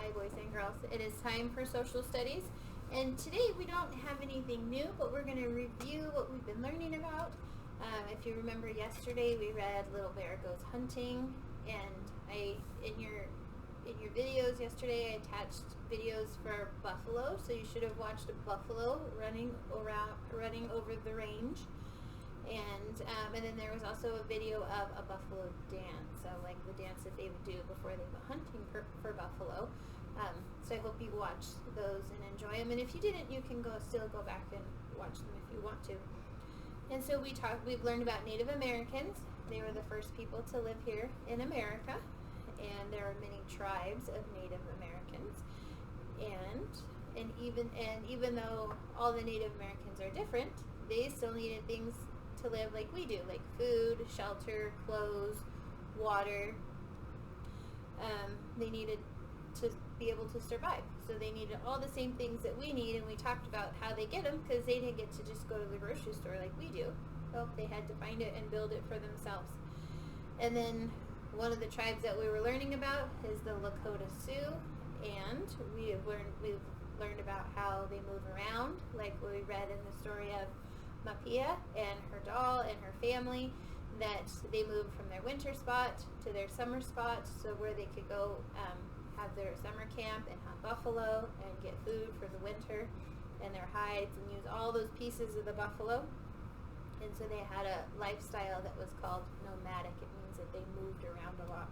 Hi, boys and girls. It is time for social studies, and today we don't have anything new, but we're going to review what we've been learning about. If you remember yesterday, we read Little Bear Goes Hunting, and in your videos yesterday, I attached videos for buffalo, so you should have watched a buffalo running over the range. And then there was also a video of a buffalo dance, so like the dance that they would do before they go hunting for buffalo. So I hope you watched those and enjoy them. And if you didn't, you can still go back and watch them if you want to. And so we've learned about Native Americans. They were the first people to live here in America, and there are many tribes of Native Americans. And even though all the Native Americans are different, they still needed things to live like we do, like food, shelter, clothes, water. They needed to be able to survive, so they needed all the same things that we need, and we talked about how they get them, because they didn't get to just go to the grocery store like we do. Well, they had to find it and build it for themselves. And then one of the tribes that we were learning about is the Lakota Sioux, and we've learned about how they move around, like we read in the story of Mapia and her doll and her family, that they moved from their winter spot to their summer spot, so where they could go have their summer camp and hunt buffalo and get food for the winter and their hides and use all those pieces of the buffalo. And so they had a lifestyle that was called nomadic. It means that they moved around a lot.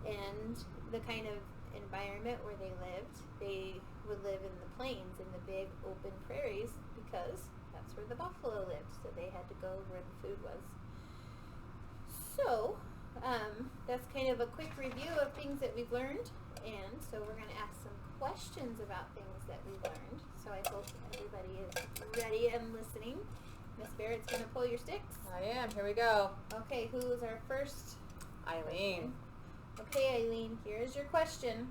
And the kind of environment where they would live in the plains, in the big open prairies, because that's where the buffalo lived, so they had to go where the food was. So that's kind of a quick review of things that we've learned, and so we're going to ask some questions about things that we learned. So I hope everybody is ready and listening. Miss Barrett's going to pull your sticks. I am. Here we go. Okay, who's our first? Eileen. Okay, Eileen, here's your question.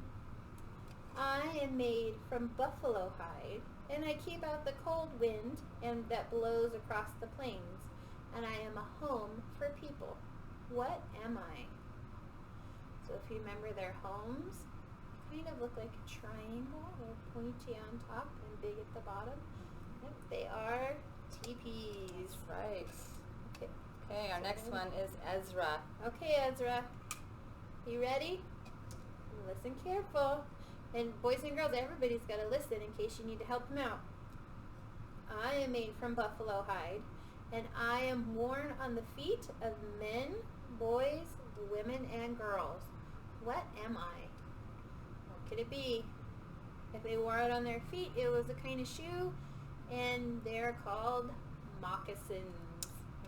I am made from buffalo hide, and I keep out the cold wind that blows across the plains, and I am a home for people. What am I? So if you remember their homes, kind of look like a triangle. They're pointy on top and big at the bottom. Yep, they are teepees. That's right. Okay, our So next one is Ezra. Okay, Ezra. You ready? Listen careful. And boys and girls, everybody's got to listen in case you need to help them out. I am made from buffalo hide, and I am worn on the feet of men, boys, women, and girls. What am I? What could it be? If they wore it on their feet, it was a kind of shoe, and they're called moccasins.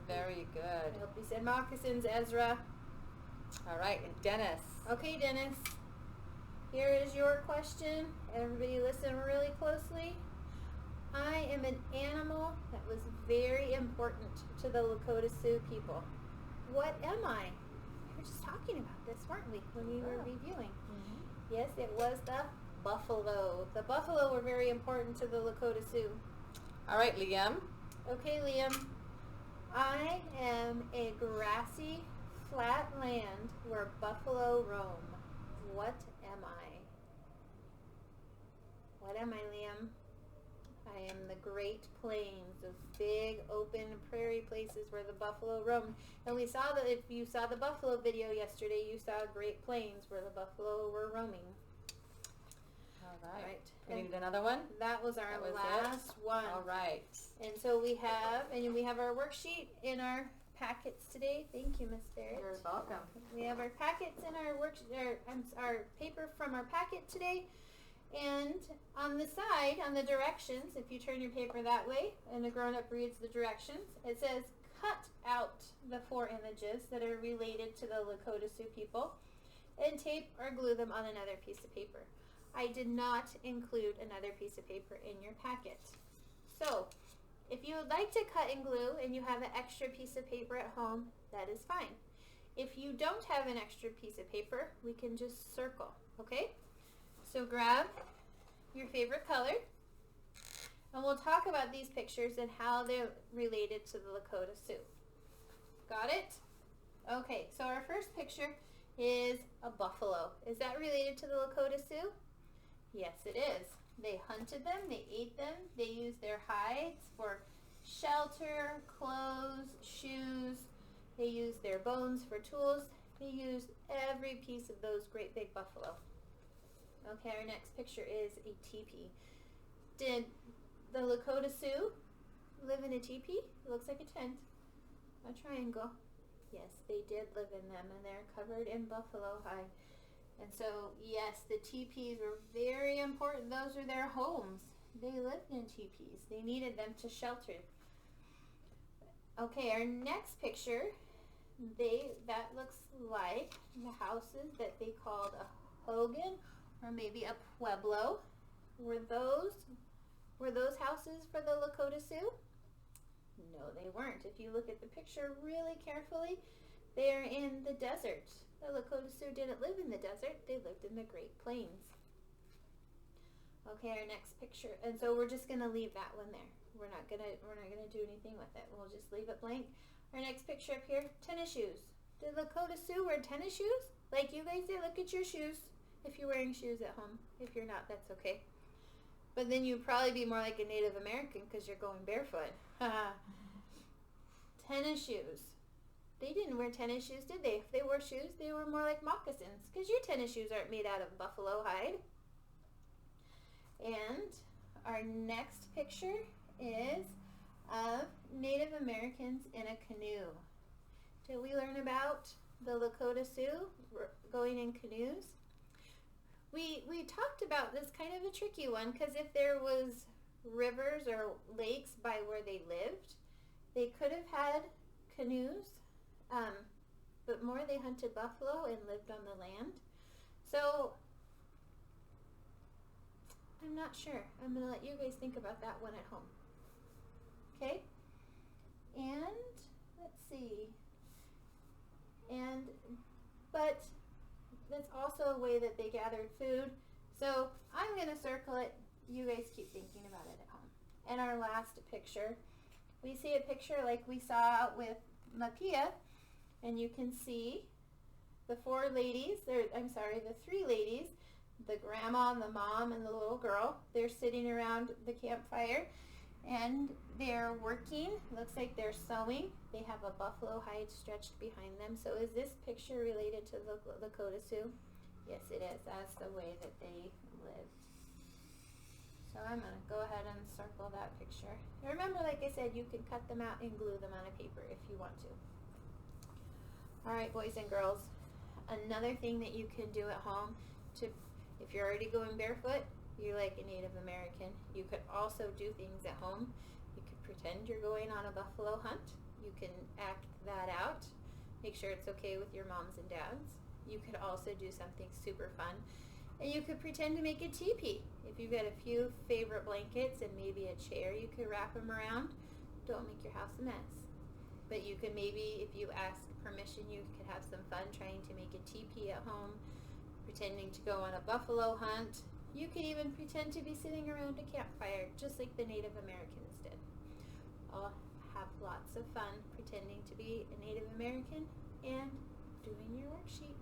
Very good. I hope you said moccasins, Ezra. All right, and Dennis. Okay, Dennis. Here is your question. Everybody listen really closely. I am an animal that was very important to the Lakota Sioux people. What am I? We were just talking about this, weren't we, when we were reviewing? Mm-hmm. Yes, it was the buffalo. The buffalo were very important to the Lakota Sioux. All right, Liam. Okay, Liam. I am a grassy, flat land where buffalo roam. What am I? What am I, Liam? I am the Great Plains, those big, open prairie places where the buffalo roam. And we saw that if you saw the buffalo video yesterday, you saw Great Plains where the buffalo were roaming. All right. We And need another one? that was our That was last one. All right. And so we have our worksheet in our packets today. Thank you, Miss Barrett. You're welcome. We have our packets in our paper from our packet today. And on the side, on the directions, if you turn your paper that way and the grown-up reads the directions, it says cut out the 4 images that are related to the Lakota Sioux people and tape or glue them on another piece of paper. I did not include another piece of paper in your packet. So if you would like to cut and glue and you have an extra piece of paper at home, that is fine. If you don't have an extra piece of paper, we can just circle, okay? So grab your favorite color, and we'll talk about these pictures and how they're related to the Lakota Sioux. Got it? Okay, so our first picture is a buffalo. Is that related to the Lakota Sioux? Yes, it is. They hunted them, they ate them, they used their hides for shelter, clothes, shoes. They used their bones for tools. They used every piece of those great big buffalo. Okay, our next picture is a teepee. Did the Lakota Sioux live in a teepee? It looks like a tent, a triangle. Yes, they did live in them, and they're covered in buffalo hide. And so, yes, the teepees were very important. Those are their homes. They lived in teepees. They needed them to shelter. Okay, our next picture, that looks like the houses that they called a hogan or maybe a pueblo. Were those houses for the Lakota Sioux? No, they weren't. If you look at the picture really carefully, they're in the desert. The Lakota Sioux didn't live in the desert. They lived in the Great Plains. Okay, our next picture. And so we're just going to leave that one there. We're not going to do anything with it. We'll just leave it blank. Our next picture up here, tennis shoes. Did Lakota Sioux wear tennis shoes? Like you guys did? Look at your shoes. If you're wearing shoes at home. If you're not, that's okay. But then you'd probably be more like a Native American because you're going barefoot. Tennis shoes. They didn't wear tennis shoes, did they? If they wore shoes, they were more like moccasins because your tennis shoes aren't made out of buffalo hide. And our next picture is of Native Americans in a canoe. Did we learn about the Lakota Sioux going in canoes? We talked about this kind of a tricky one because if there was rivers or lakes by where they lived, they could have had canoes, but more they hunted buffalo and lived on the land. So I'm not sure. I'm going to let you guys think about that one at home. Okay? And let's see. But that's also a way that they gathered food. So I'm going to circle it. You guys keep thinking about it at home. And our last picture, we see a picture like we saw with Makia, and you can see the the three ladies, the grandma, the mom, and the little girl. They're sitting around the campfire, and they're working. Looks like they're sewing. They have a buffalo hide stretched behind them. So is this picture related to the Lakota Sioux? Yes, it is. That's the way that they lived. So I'm going to go ahead and circle that picture. Remember, like I said, you can cut them out and glue them on a paper if you want to. All right, boys and girls. Another thing that you can do at home, if you're already going barefoot, you're like a Native American. You could also do things at home. You could pretend you're going on a buffalo hunt. You can act that out. Make sure it's okay with your moms and dads. You could also do something super fun. And you could pretend to make a teepee. If you've got a few favorite blankets and maybe a chair you could wrap them around, don't make your house a mess. But you could maybe, if you ask permission, you could have some fun trying to make a teepee at home, pretending to go on a buffalo hunt. You could even pretend to be sitting around a campfire, just like the Native Americans did. I'll have lots of fun pretending to be a Native American and doing your worksheet.